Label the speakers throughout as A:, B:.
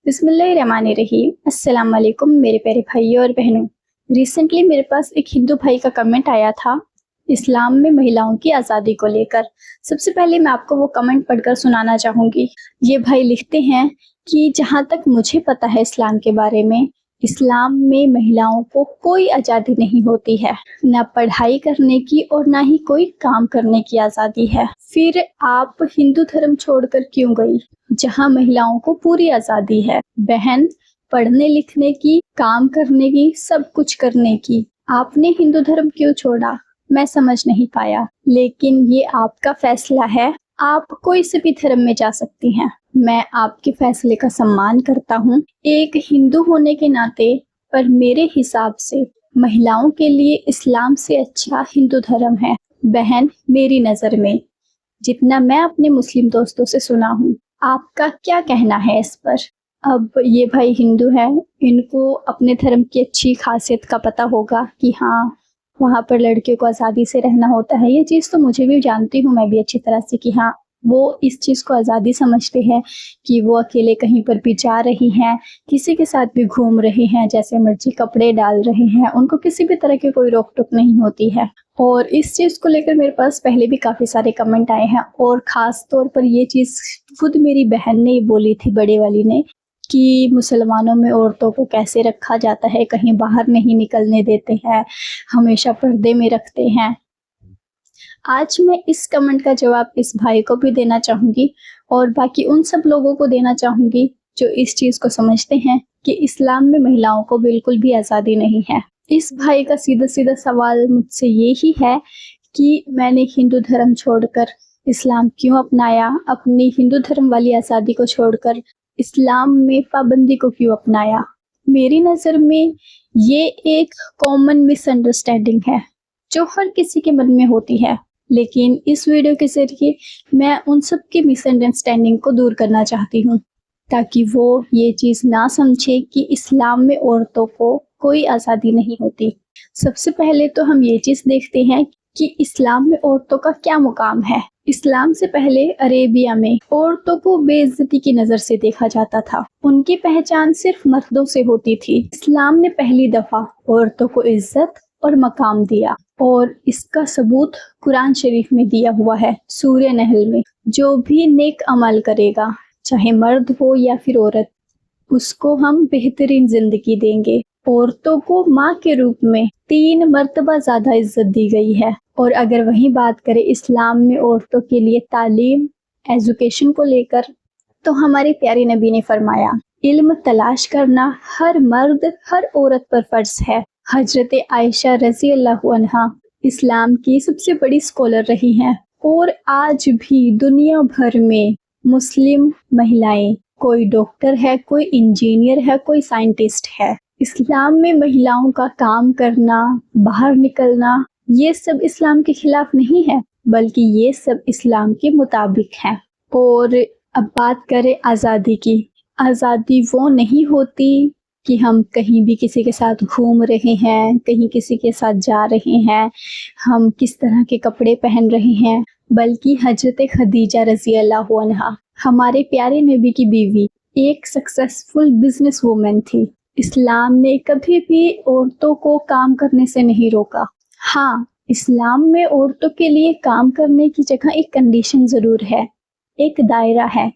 A: बिस्मिल्लाहिर्रहमानिर्रहीम। अस्सलाम वालेकुम मेरे प्यारे भाइयों और बहनों। रिसेंटली मेरे पास एक हिंदू भाई का कमेंट आया था इस्लाम में महिलाओं की आज़ादी को लेकर। सबसे पहले मैं आपको वो कमेंट पढ़कर सुनाना चाहूँगी। ये भाई लिखते हैं कि जहाँ तक मुझे पता है इस्लाम के बारे में, इस्लाम में महिलाओं को कोई आज़ादी नहीं होती है, ना पढ़ाई करने की और ना ही कोई काम करने की आज़ादी है। फिर आप हिंदू धर्म छोड़कर क्यों गई, जहाँ महिलाओं को पूरी आज़ादी है? बहन, पढ़ने लिखने की, काम करने की, सब कुछ करने की। आपने हिंदू धर्म क्यों छोड़ा, मैं समझ नहीं पाया, लेकिन ये आपका फैसला है। आप कोई से भी धर्म में जा सकती हैं। मैं आपके फैसले का सम्मान करता हूँ एक हिंदू होने के नाते, पर मेरे हिसाब से महिलाओं के लिए इस्लाम से अच्छा हिंदू धर्म है। बहन, मेरी नज़र में, जितना मैं अपने मुस्लिम दोस्तों से सुना हूँ। आपका क्या कहना है इस पर? अब ये भाई हिंदू है, इनको अपने धर्म की अच्छी खासियत का पता होगा कि हाँ, वहाँ पर लड़कियों को आज़ादी से रहना होता है। ये चीज़ तो मुझे भी जानती हूँ मैं भी अच्छी तरह से कि हाँ, वो इस चीज़ को आज़ादी समझते हैं कि वो अकेले कहीं पर भी जा रही हैं, किसी के साथ भी घूम रही हैं, जैसे मर्जी कपड़े डाल रही हैं, उनको किसी भी तरह की कोई रोक टोक नहीं होती है। और इस चीज़ को लेकर मेरे पास पहले भी काफ़ी सारे कमेंट आए हैं, और ख़ास तौर पर ये चीज़ खुद मेरी बहन ने बोली थी, बड़े वाली ने, कि मुसलमानों में औरतों को कैसे रखा जाता है, कहीं बाहर नहीं निकलने देते हैं, हमेशा पर्दे में रखते हैं। आज मैं इस कमेंट का जवाब इस भाई को भी देना चाहूँगी और बाकी उन सब लोगों को देना चाहूँगी जो इस चीज़ को समझते हैं कि इस्लाम में महिलाओं को बिल्कुल भी आज़ादी नहीं है। इस भाई का सीधा सीधा सवाल मुझसे ये ही है कि मैंने हिंदू धर्म छोड़कर इस्लाम क्यों अपनाया, अपनी हिंदू धर्म वाली आज़ादी को छोड़कर इस्लाम में पाबंदी को क्यों अपनाया। मेरी नज़र में ये एक कॉमन मिसअंडरस्टैंडिंग है जो हर किसी के मन में होती है, लेकिन इस वीडियो के जरिए मैं उन सब की मिसअंडरस्टैंडिंग को दूर करना चाहती हूँ, ताकि वो ये चीज़ ना समझे कि इस्लाम में औरतों को कोई आज़ादी नहीं होती। सबसे पहले तो हम ये चीज़ देखते हैं कि इस्लाम में औरतों का क्या मुकाम है। इस्लाम से पहले अरेबिया में औरतों को बेइज्जती की नज़र से देखा जाता था, उनकी पहचान सिर्फ मर्दों से होती थी। इस्लाम ने पहली दफ़ा औरतों को इज्जत और मकाम दिया, और इसका सबूत कुरान शरीफ में दिया हुआ है। सूरह नहल में, जो भी नेक अमल करेगा, चाहे मर्द हो या फिर औरत, उसको हम बेहतरीन जिंदगी देंगे। औरतों को माँ के रूप में 3 मर्तबा ज़्यादा इज्जत दी गई है। और अगर वही बात करें इस्लाम में औरतों के लिए तालीम, एजुकेशन को लेकर, तो हमारे प्यारे नबी ने फरमाया, इल्म तलाश करना हर मर्द हर औरत पर फर्ज है। हजरत आयशा रज़ी अल्लाहु अन्हा इस्लाम की सबसे बड़ी स्कॉलर रही हैं, और आज भी दुनिया भर में मुस्लिम महिलाएं, कोई डॉक्टर है, कोई इंजीनियर है, कोई साइंटिस्ट है। इस्लाम में महिलाओं का काम करना, बाहर निकलना, ये सब इस्लाम के खिलाफ नहीं है, बल्कि ये सब इस्लाम के मुताबिक है। और अब बात करें आज़ादी की। आज़ादी वो नहीं होती कि हम कहीं भी किसी के साथ घूम रहे हैं, कहीं किसी के साथ जा रहे हैं, हम किस तरह के कपड़े पहन रहे हैं, बल्कि हजरत खदीजा रज़ी अल्लाहु अन्हा, हमारे प्यारे नबी की बीवी, एक सक्सेसफुल बिजनेस वूमेन थी। इस्लाम ने कभी भी औरतों को काम करने से नहीं रोका। हाँ, इस्लाम में औरतों के लिए काम करने की जगह एक कंडीशन ज़रूर है, एक दायरा है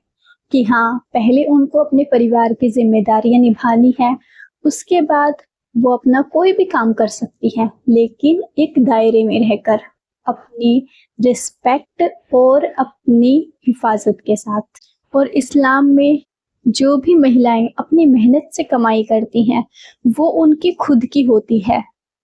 A: कि हाँ, पहले उनको अपने परिवार की जिम्मेदारियां निभानी है, उसके बाद वो अपना कोई भी काम कर सकती हैं, लेकिन एक दायरे में रहकर, अपनी रिस्पेक्ट और अपनी हिफाजत के साथ। और इस्लाम में जो भी महिलाएं अपनी मेहनत से कमाई करती हैं, वो उनकी खुद की होती है,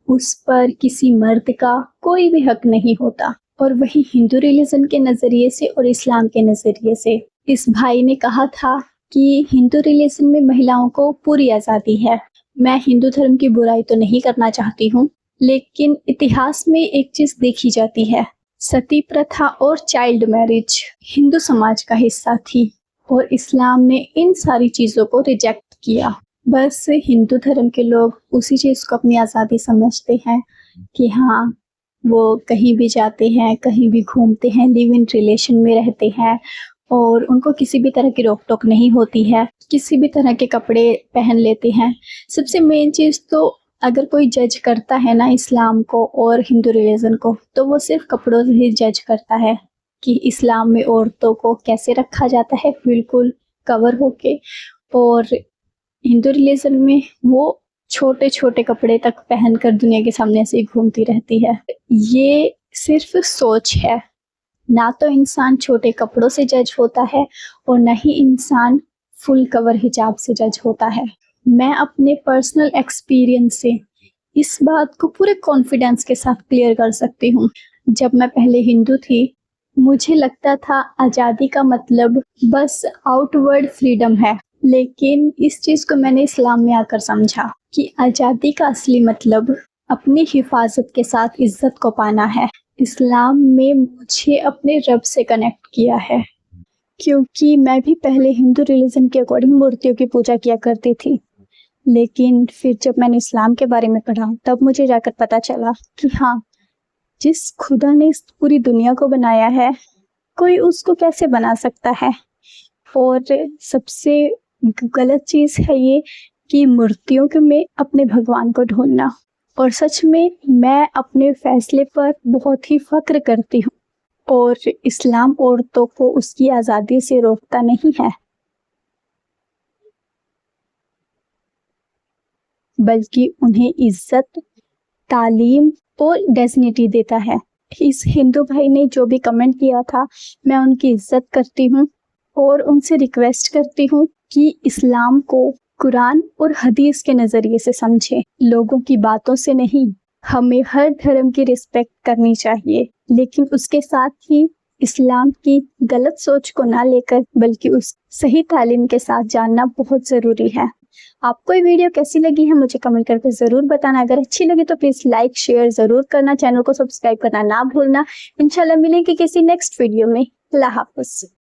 A: उस पर किसी मर्द का कोई भी हक नहीं होता। और वही हिंदू रिलीजन के नज़रिए से और इस्लाम के नज़रिए से, इस भाई ने कहा था कि हिंदू रिलीजन में महिलाओं को पूरी आज़ादी है। मैं हिंदू धर्म की बुराई तो नहीं करना चाहती हूँ, लेकिन इतिहास में एक चीज़ देखी जाती है, सती प्रथा और चाइल्ड मैरिज हिंदू समाज का हिस्सा थी, और इस्लाम ने इन सारी चीज़ों को रिजेक्ट किया। बस हिंदू धर्म के लोग उसी चीज़ को अपनी आज़ादी समझते हैं कि हाँ, वो कहीं भी जाते हैं, कहीं भी घूमते हैं, लिव इन रिलेशन में रहते हैं, और उनको किसी भी तरह की रोक टोक नहीं होती है, किसी भी तरह के कपड़े पहन लेते हैं। सबसे मेन चीज़ तो अगर कोई जज करता है ना इस्लाम को और हिंदू रिलीजन को, तो वो सिर्फ कपड़ों से ही जज करता है कि इस्लाम में औरतों को कैसे रखा जाता है, बिल्कुल कवर होके, और हिंदू रिलीजन में वो छोटे छोटे कपड़े तक पहनकर दुनिया के सामने से घूमती रहती है। ये सिर्फ सोच है, ना तो इंसान छोटे कपड़ों से जज होता है और ना ही इंसान फुल कवर हिजाब से जज होता है। मैं अपने पर्सनल एक्सपीरियंस से इस बात को पूरे कॉन्फिडेंस के साथ क्लियर कर सकती हूँ। जब मैं पहले हिंदू थी, मुझे लगता था आज़ादी का मतलब बस आउटवर्ड फ्रीडम है, लेकिन इस चीज़ को मैंने इस्लाम में आकर समझा कि आज़ादी का असली मतलब अपनी हिफाजत के साथ इज्जत को पाना है। इस्लाम में मुझे अपने रब से कनेक्ट किया है, क्योंकि मैं भी पहले हिंदू रिलीजन के अकॉर्डिंग मूर्तियों की पूजा किया करती थी, लेकिन फिर जब मैंने इस्लाम के बारे में पढ़ा तब मुझे जाकर पता चला कि हाँ, जिस खुदा ने इस पूरी दुनिया को बनाया है, कोई उसको कैसे बना सकता है। और सबसे गलत चीज़ है ये कि मूर्तियों के में अपने भगवान को ढूंढना। और सच में मैं अपने फैसले पर बहुत ही फख्र करती हूँ, और इस्लाम औरतों को उसकी आज़ादी से रोकता नहीं है, बल्कि उन्हें इज्जत, तालीम और डिग्निटी देता है। इस हिंदू भाई ने जो भी कमेंट किया था, मैं उनकी इज्जत करती हूँ और उनसे रिक्वेस्ट करती हूँ कि इस्लाम को कुरान और हदीस के नज़रिए से समझें, लोगों की बातों से नहीं। हमें हर धर्म की रिस्पेक्ट करनी चाहिए, लेकिन उसके साथ ही इस्लाम की गलत सोच को ना लेकर बल्कि उस सही तालीम के साथ जानना बहुत ज़रूरी है। आपको ये वीडियो कैसी लगी है मुझे कमेंट करके ज़रूर बताना। अगर अच्छी लगी तो प्लीज़ लाइक शेयर ज़रूर करना, चैनल को सब्सक्राइब करना ना भूलना। इंशाल्लाह मिलेंगे किसी नेक्स्ट वीडियो में। अल्लाह हाफ़िज़।